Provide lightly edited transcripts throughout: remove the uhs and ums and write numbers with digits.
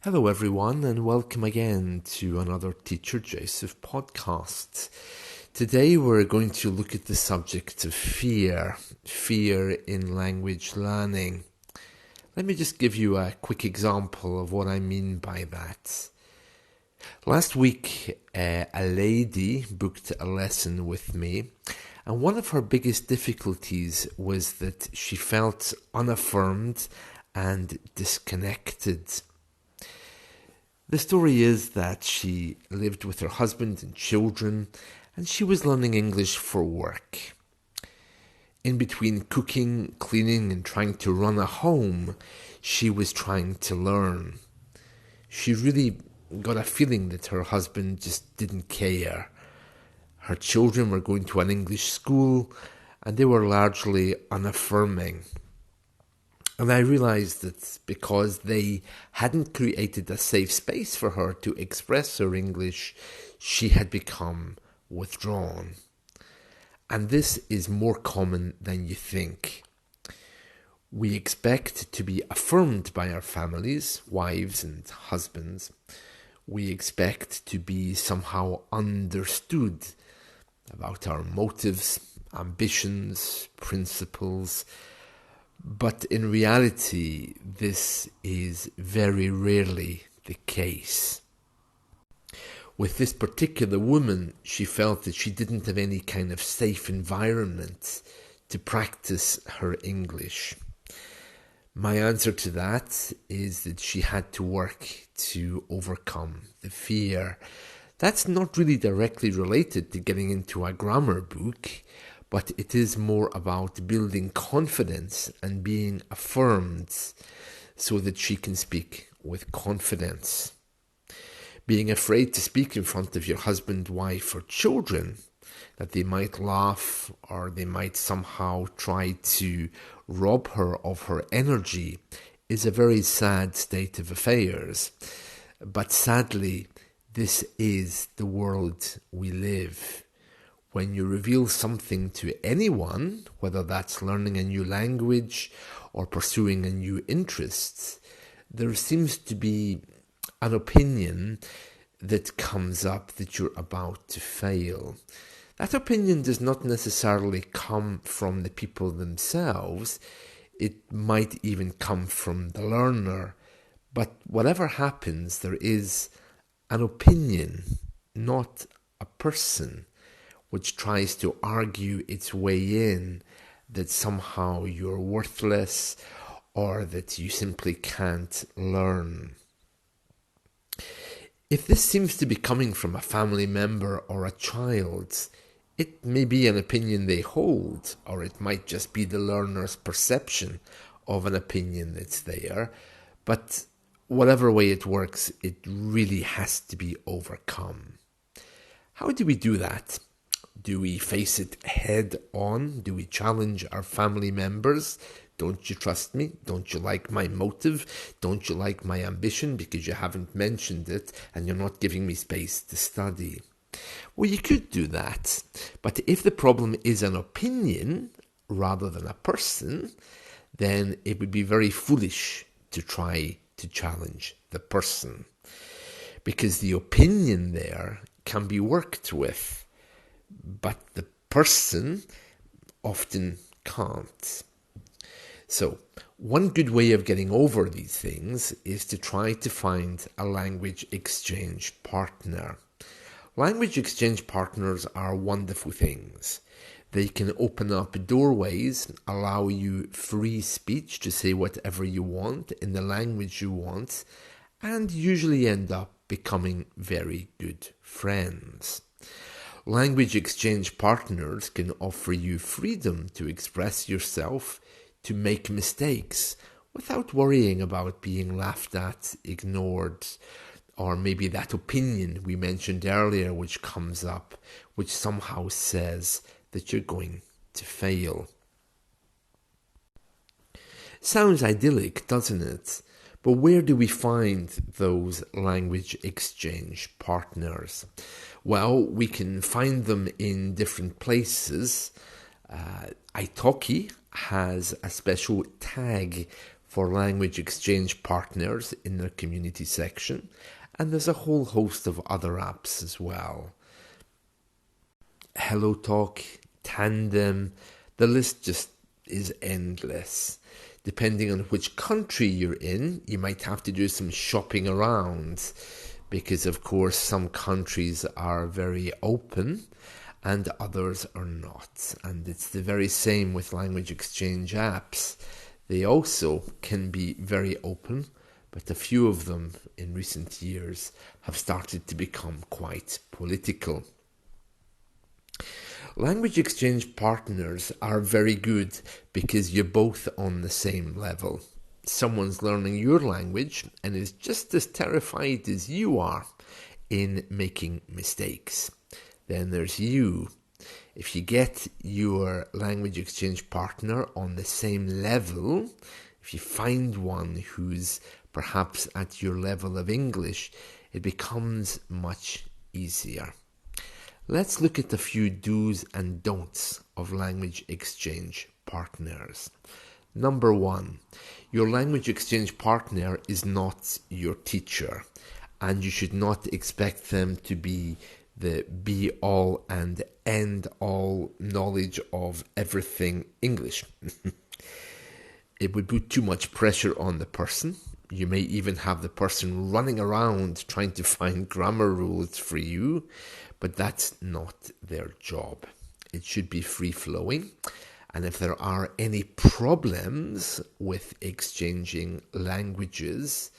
Hello, everyone, and welcome again to another Teacher Joseph podcast. Today, we're going to look at the subject of fear in language learning. Let me just give you a quick example of what I mean by that. Last week, a lady booked a lesson with me, and one of her biggest difficulties was that she felt unaffirmed and disconnected. The story is that she lived with her husband and children, and she was learning English for work. In between cooking, cleaning, and trying to run a home, she was trying to learn. She really got a feeling that her husband just didn't care. Her children were going to an English school, and they were largely unaffirming. And I realized that because they hadn't created a safe space for her to express her English, she had become withdrawn. And this is more common than you think. We expect to be affirmed by our families, wives and husbands. We expect to be somehow understood about our motives, ambitions, principles. But in reality, this is very rarely the case. With this particular woman, she felt that she didn't have any kind of safe environment to practice her English. My answer to that is that she had to work to overcome the fear. That's not really directly related to getting into a grammar book, but it is more about building confidence and being affirmed so that she can speak with confidence. Being afraid to speak in front of your husband, wife, or children, that they might laugh or they might somehow try to rob her of her energy, is a very sad state of affairs. But sadly, this is the world we live. When you reveal something to anyone, whether that's learning a new language or pursuing a new interest, there seems to be an opinion that comes up that you're about to fail. That opinion does not necessarily come from the people themselves. It might even come from the learner. But whatever happens, there is an opinion, not a person, which tries to argue its way in that somehow you're worthless or that you simply can't learn. If this seems to be coming from a family member or a child, it may be an opinion they hold, or it might just be the learner's perception of an opinion that's there. But whatever way it works, it really has to be overcome. How do we do that? Do we face it head on? Do we challenge our family members? Don't you trust me? Don't you like my motive? Don't you like my ambition because you haven't mentioned it and you're not giving me space to study? Well, you could do that. But if the problem is an opinion rather than a person, then it would be very foolish to try to challenge the person. Because the opinion there can be worked with, but the person often can't. So, one good way of getting over these things is to try to find a language exchange partner. Language exchange partners are wonderful things. They can open up doorways, allow you free speech to say whatever you want in the language you want, and usually end up becoming very good friends. Language exchange partners can offer you freedom to express yourself, to make mistakes, without worrying about being laughed at, ignored, or maybe that opinion we mentioned earlier which comes up, which somehow says that you're going to fail. Sounds idyllic, doesn't it? But where do we find those language exchange partners? Well, we can find them in different places. Italki has a special tag for language exchange partners in their community section, and there's a whole host of other apps as well. HelloTalk, Tandem, the list just is endless. Depending on which country you're in, you might have to do some shopping around because, of course, some countries are very open and others are not. And it's the very same with language exchange apps. They also can be very open, but a few of them in recent years have started to become quite political. Language exchange partners are very good because you're both on the same level. Someone's learning your language and is just as terrified as you are in making mistakes. Then there's you. If you get your language exchange partner on the same level, if you find one who's perhaps at your level of English, it becomes much easier. Let's look at a few do's and don'ts of language exchange partners. Number 1, your language exchange partner is not your teacher, and you should not expect them to be the be-all and end-all knowledge of everything English. It would put too much pressure on the person. You may even have the person running around trying to find grammar rules for you, but that's not their job. It should be free-flowing. And if there are any problems with exchanging languages,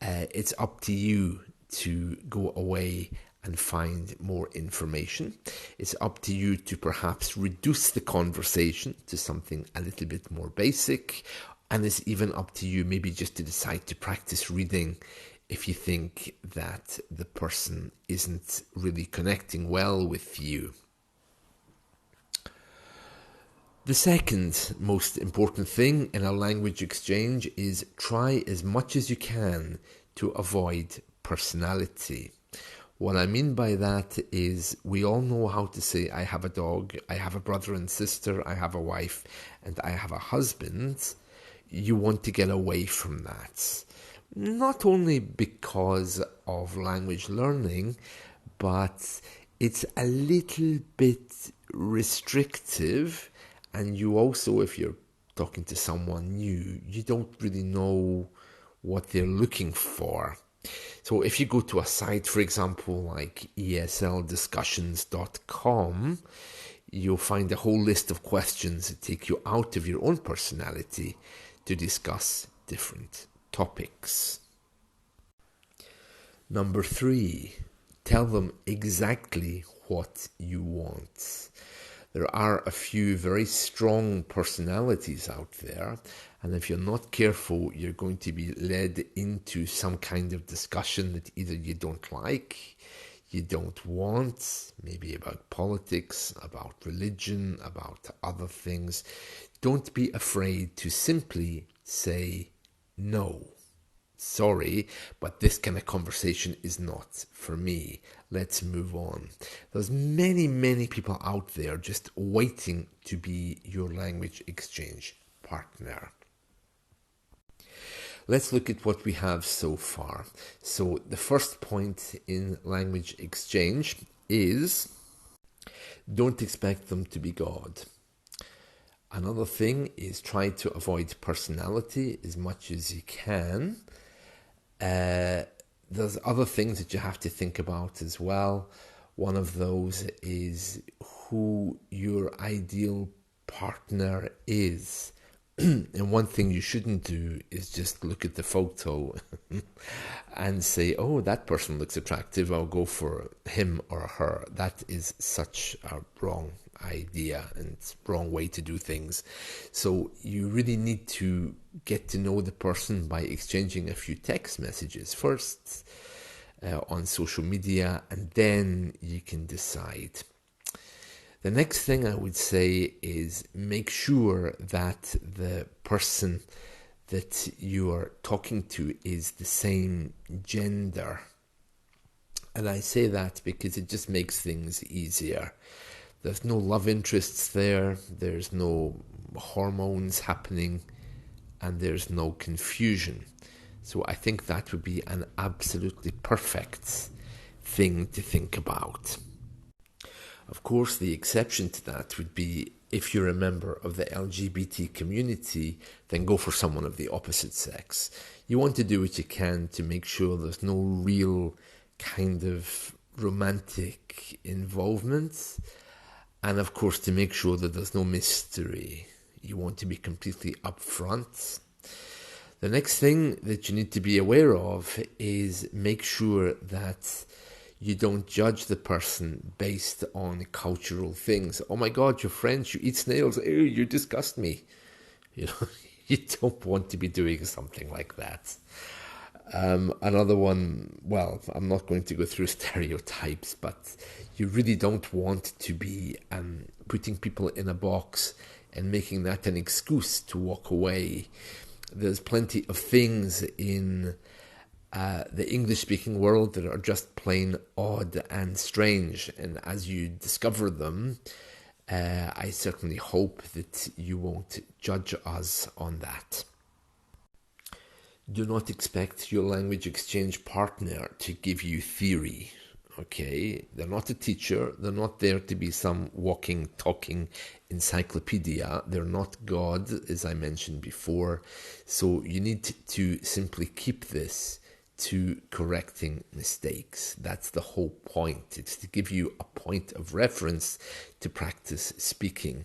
it's up to you to go away and find more information. It's up to you to perhaps reduce the conversation to something a little bit more basic. And it's even up to you maybe just to decide to practice reading if you think that the person isn't really connecting well with you. The second most important thing in a language exchange is try as much as you can to avoid personality. What I mean by that is we all know how to say I have a dog, I have a brother and sister, I have a wife, and I have a husband. You want to get away from that. Not only because of language learning, but it's a little bit restrictive. And you also, if you're talking to someone new, you don't really know what they're looking for. So if you go to a site, for example, like esldiscussions.com, you'll find a whole list of questions that take you out of your own personality to discuss different topics. Number 3, tell them exactly what you want. There are a few very strong personalities out there, and if you're not careful, you're going to be led into some kind of discussion that either you don't like, you don't want, maybe about politics, about religion, about other things. Don't be afraid to simply say no. Sorry, but this kind of conversation is not for me. Let's move on. There's many people out there just waiting to be your language exchange partner. Let's look at what we have so far. So the first point in language exchange is don't expect them to be God. Another thing is try to avoid personality as much as you can. There's other things that you have to think about as well. One of those is who your ideal partner is. And one thing you shouldn't do is just look at the photo and say, oh, that person looks attractive, I'll go for him or her. That is such a wrong idea and wrong way to do things. So you really need to get to know the person by exchanging a few text messages first on social media, and then you can decide. The next thing I would say is make sure that the person that you are talking to is the same gender. And I say that because it just makes things easier. There's no love interests there. There's no hormones happening and there's no confusion. So I think that would be an absolutely perfect thing to think about. Of course, the exception to that would be if you're a member of the LGBT community, then go for someone of the opposite sex. You want to do what you can to make sure there's no real kind of romantic involvement, and of course to make sure that there's no mystery. You want to be completely upfront. The next thing that you need to be aware of is make sure that you don't judge the person based on cultural things. Oh my God, you're French, you eat snails, ew, you disgust me. You know, you don't want to be doing something like that. Another one, well, I'm not going to go through stereotypes, but you really don't want to be putting people in a box and making that an excuse to walk away. There's plenty of things in the English-speaking world that are just plain odd and strange, and as you discover them, I certainly hope that you won't judge us on that. Do not expect your language exchange partner to give you theory, okay? They're not a teacher. They're not there to be some walking, talking encyclopedia. They're not God, as I mentioned before. So you need to simply keep this to correcting mistakes. That's the whole point. It's to give you a point of reference to practice speaking.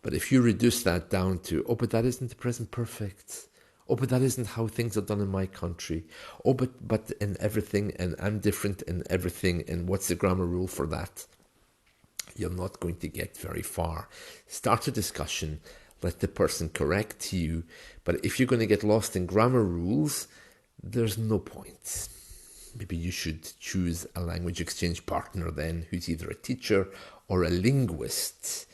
But if you reduce that down to, oh, but that isn't the present perfect. Oh, but that isn't how things are done in my country. Oh, but in everything, and I'm different in everything, and what's the grammar rule for that? You're not going to get very far. Start a discussion, let the person correct you, but if you're going to get lost in grammar rules, there's no point. Maybe you should choose a language exchange partner then who's either a teacher or a linguist,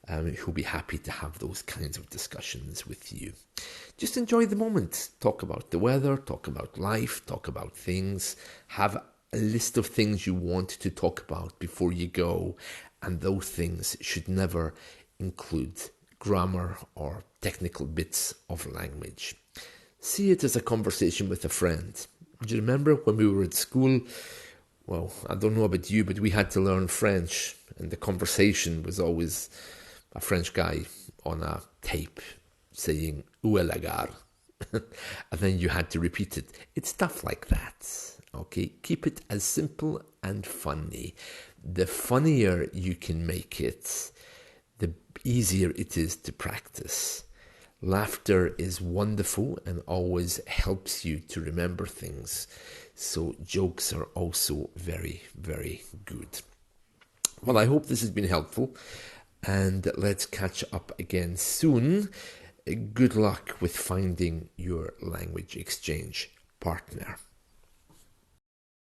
who'll be happy to have those kinds of discussions with you. Just enjoy the moment. Talk about the weather, talk about life, talk about things. Have a list of things you want to talk about before you go, and those things should never include grammar or technical bits of language. See it as a conversation with a friend. Do you remember when we were at school? Well, I don't know about you, but we had to learn French, and the conversation was always a French guy on a tape saying, "Où est la gare?" And then you had to repeat it. It's stuff like that. Okay, keep it as simple and funny. The funnier you can make it, the easier it is to practice. Laughter is wonderful and always helps you to remember things. So jokes are also very, very good. Well, I hope this has been helpful, and let's catch up again soon. Good luck with finding your language exchange partner.